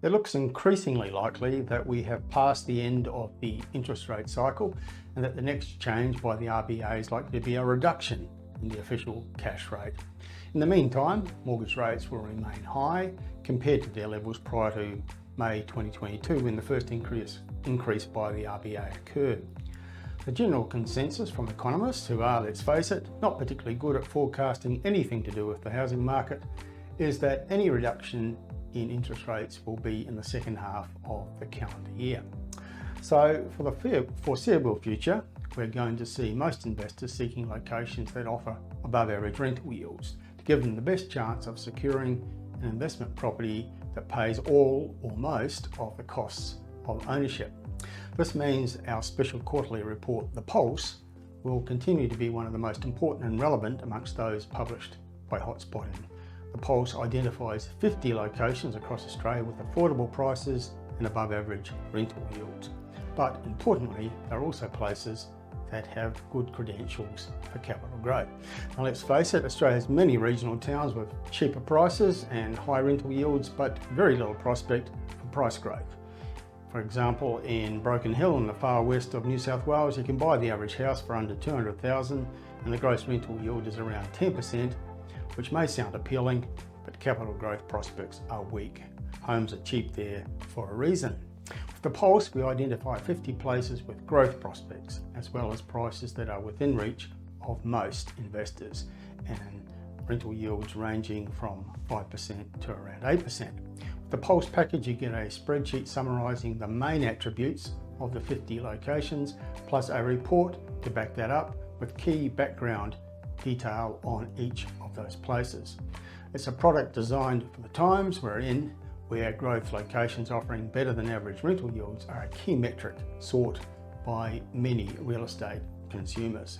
It looks increasingly likely that we have passed the end of the interest rate cycle and that the next change by the RBA is likely to be a reduction in the official cash rate. In the meantime, mortgage rates will remain high compared to their levels prior to May 2022 when the first increase by the RBA occurred. The general consensus from economists, who are, let's face it, not particularly good at forecasting anything to do with the housing market, is that any reduction in interest rates will be in the second half of the calendar year. So for the foreseeable future, we're going to see most investors seeking locations that offer above average rental yields to give them the best chance of securing an investment property that pays all or most of the costs of ownership. This means our special quarterly report, The Pulse, will continue to be one of the most important and relevant amongst those published by Hotspotting. The Pulse identifies 50 locations across Australia with affordable prices and above average rental yields. But importantly, there are also places that have good credentials for capital growth. Now let's face it, Australia has many regional towns with cheaper prices and high rental yields, but very little prospect for price growth. For example, in Broken Hill in the far west of New South Wales, you can buy the average house for under $200,000 and the gross rental yield is around 10%, which may sound appealing, but capital growth prospects are weak. Homes are cheap there for a reason. With the Pulse, we identify 50 places with growth prospects, as well as prices that are within reach of most investors, and rental yields ranging from 5% to around 8%. With the Pulse package, you get a spreadsheet summarising the main attributes of the 50 locations, plus a report to back that up with key background detail on each of those places. It's a product designed for the times we're in, where growth locations offering better than average rental yields are a key metric sought by many real estate consumers.